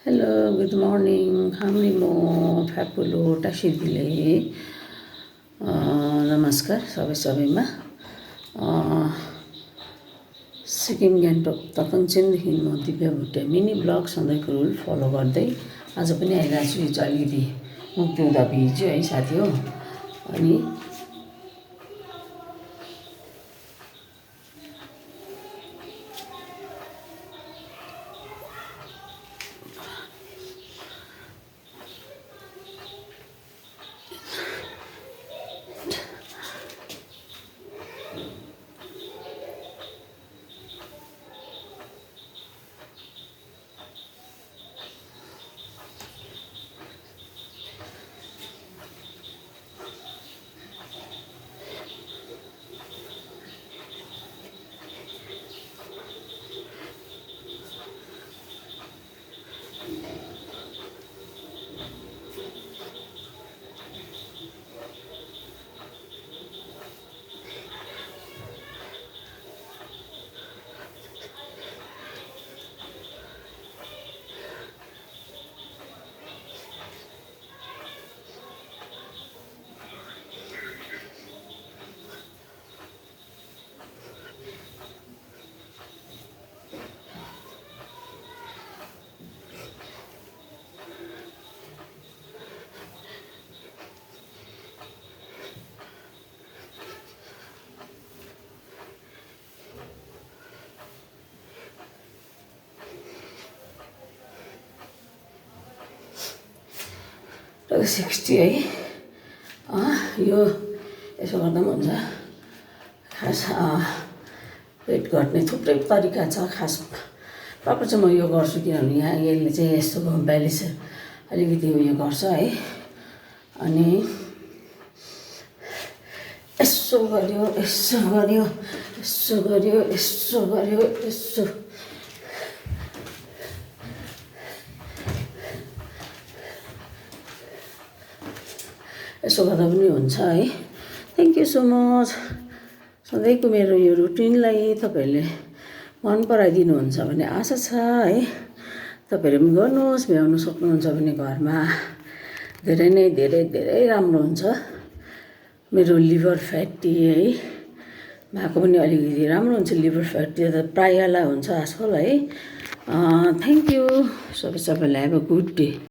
Hello good morning हामी म फ्यापुलो टासिदिले नमस्कार सबैमा सिक्किम गान्तोक तकनसेनदेखि म दिव्या भुटिया मिनी ब्लग सधैँको रुल फलो गर्दै आज पनि आइरहेको छु। यो चाहिँ अलिकति मुक्ति हुँदा भिज्यो है साथी हो। अनि $60 है। यो यसो गर्दा पनि हुन्छ। खास पेट घट्ने थुप्रै तरिका छ। खास पापा चाहिँ म यो गर्छु किनभने यहाँ यसले चाहिँ यस्तो ब्यालेन्स अलिकति उयो गर्छ है। अनि यसो गर्यो यसो गर्यो यसो गर्यो यसो गर्यो यसो यसो गर्दा पनि हुन्छ है। Thank you so much. सधैँको मेरो यो रुटिनलाई तपाईँहरूले मन पराइदिनुहुन्छ भन्ने आशा छ है। तपाईँहरू पनि गर्नुहोस्, भ्याउनु सक्नुहुन्छ भने घरमा धेरै नै धेरै राम्रो हुन्छ। मेरो लिभर फ्याटी है भएको पनि अलिकति राम्रो हुन्छ। लिभर फ्याटी त प्रायःलाई हुन्छ आजकल है। थ्याङ्क यू सबैलाई। Have a good day.